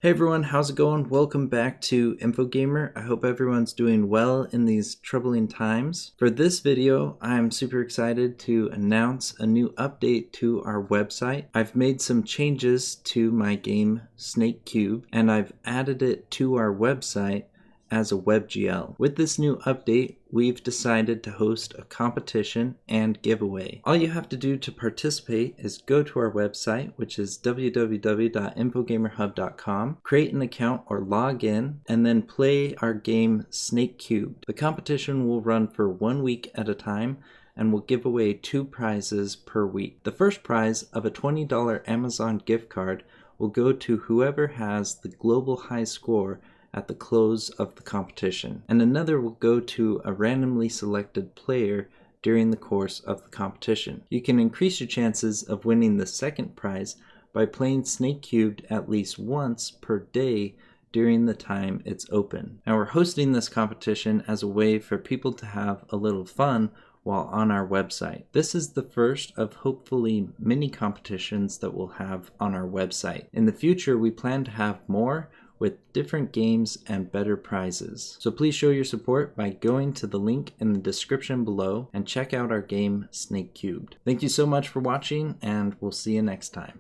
Hey everyone, how's it going? Welcome back to InfoGamer. I hope everyone's doing well in these troubling times. For this video, I'm super excited to announce a new update to our website. I've made some changes to my game Snakecube, and I've added it to our website as a WebGL. With this new update, we've decided to host a competition and giveaway. All you have to do to participate is go to our website, which is www.infogamerhub.com, create an account or log in, and then play our game Snakecube. The competition will run for 1 week at a time and will give away 2 prizes per week. The first prize of a $20 Amazon gift card will go to whoever has the global high score at the close of the competition, and another will go to a randomly selected player during the course of the competition. You can increase your chances of winning the second prize by playing Snakecube at least once per day during the time it's open. Now we're hosting this competition as a way for people to have a little fun while on our website. This is the first of hopefully many competitions that we'll have on our website. In the future, we plan to have more with different games and better prizes. So please show your support by going to the link in the description below and check out our game Snakecubed. Thank you so much for watching, and we'll see you next time.